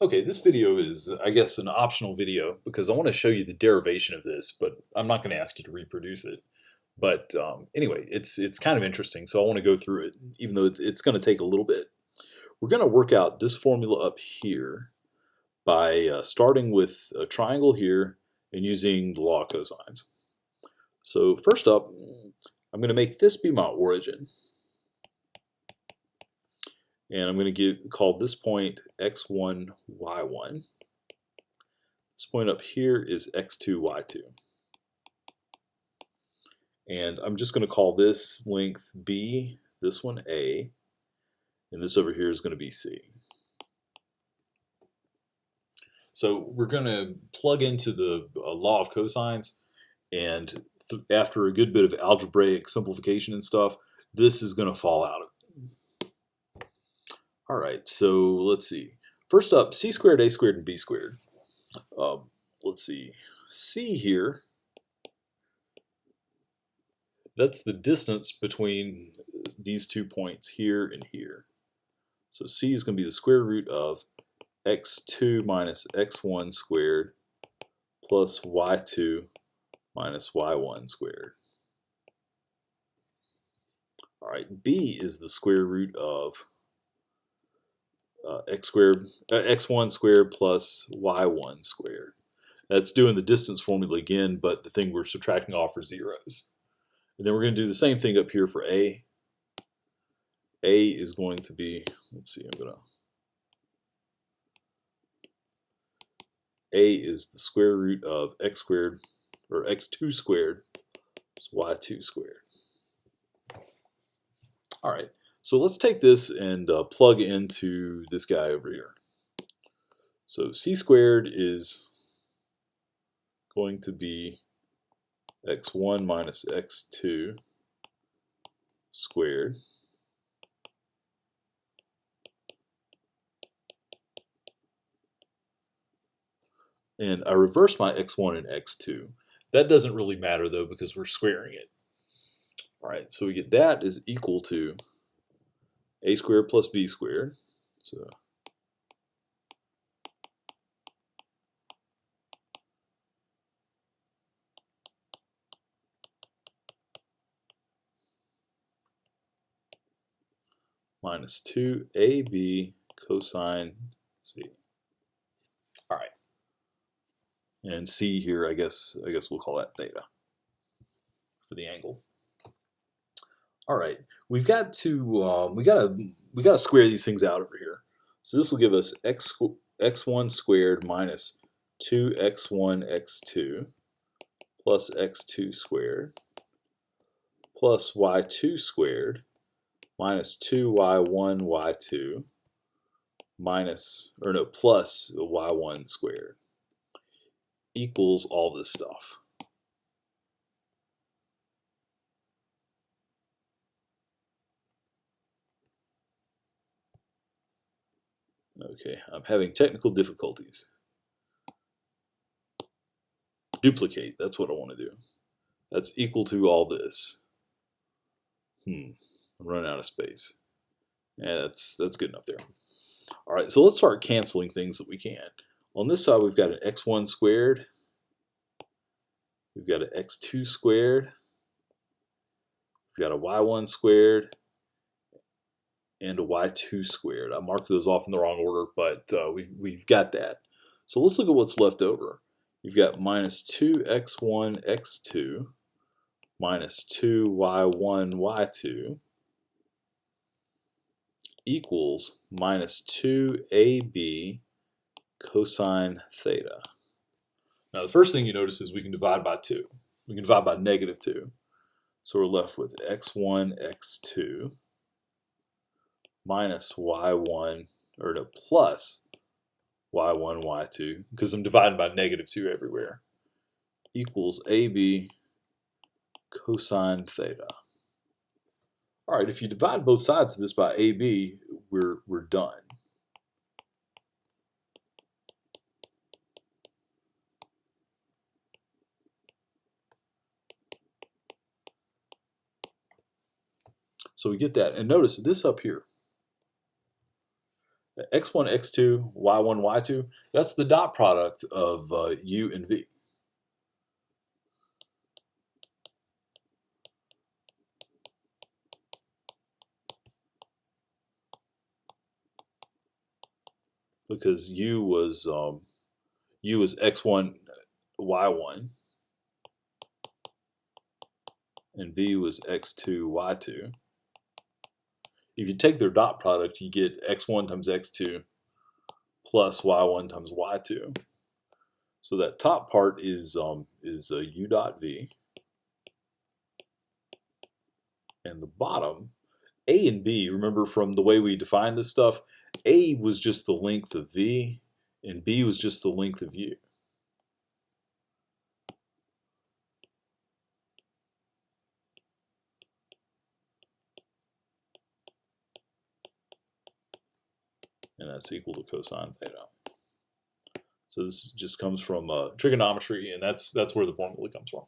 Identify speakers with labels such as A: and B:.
A: Okay, this video is, I guess, an optional video because I want to show you the derivation of this, but I'm not going to ask you to reproduce it. But anyway, it's kind of interesting, so I want to go through it, even though it's going to take a little bit. We're going to work out this formula up here by starting with a triangle here and using the law of cosines. So first up, I'm going to make this be my origin. And I'm going to call this point x1, y1. This point up here is x2, y2. And I'm just going to call this length B, this one A, and this over here is going to be C. So we're going to plug into the law of cosines, and after a good bit of algebraic simplification and stuff, this is going to fall out of it. All right, so let's see. First up, c squared, a squared, and b squared. Let's see. C here, that's the distance between these 2 points here and here. So c is going to be the square root of x2 minus x1 squared plus y2 minus y1 squared. All right, b is the square root of x1 squared plus y1 squared. That's doing the distance formula again, but the thing we're subtracting off are zeros. And then we're going to do the same thing up here for a. A is going to be, let's see, a is the square root of x squared, or x2 squared, is y2 squared. All right, so let's take this and plug into this guy over here. So c squared is going to be x1 minus x2 squared. And I reverse my x1 and x2. That doesn't really matter though because we're squaring it. All right, so we get that is equal to a squared plus b squared. So minus 2ab cosine c. All right. And c here, I guess we'll call that theta for the angle. All right, we've got to we gotta square these things out over here. So this will give us x1 squared minus 2x1 x2 plus x2 squared plus y2 squared minus 2y1 y2 plus y1 squared equals all this stuff. Okay, I'm having technical difficulties. Duplicate, that's what I want to do. That's equal to all this. I'm running out of space. Yeah, that's good enough there. All right, so let's start canceling things that we can. On this side, we've got an x1 squared. We've got an x2 squared. We've got a y1 squared and a y2 squared. I marked those off in the wrong order, but we've got that. So let's look at what's left over. You've got minus 2x1 x2 minus 2y1 y2 equals minus 2ab cosine theta. Now the first thing you notice is we can divide by 2. We can divide by negative 2. So we're left with x1 x2 minus y1, or no, plus y1 y2, because I'm dividing by negative 2 everywhere, equals ab cosine theta. All right, if you divide both sides of this by AB, we're done. So we get that. And notice this up here. x1, x2, y1, y2, that's the dot product of u and v. Because u was x1, y1, and v was x2, y2. If you take their dot product, you get x1 times x2 plus y1 times y2. So that top part is u dot v, and the bottom, a and b. Remember from the way we defined this stuff, a was just the length of v, and b was just the length of u. And that's equal to cosine theta. So this just comes from trigonometry, and that's where the formula comes from.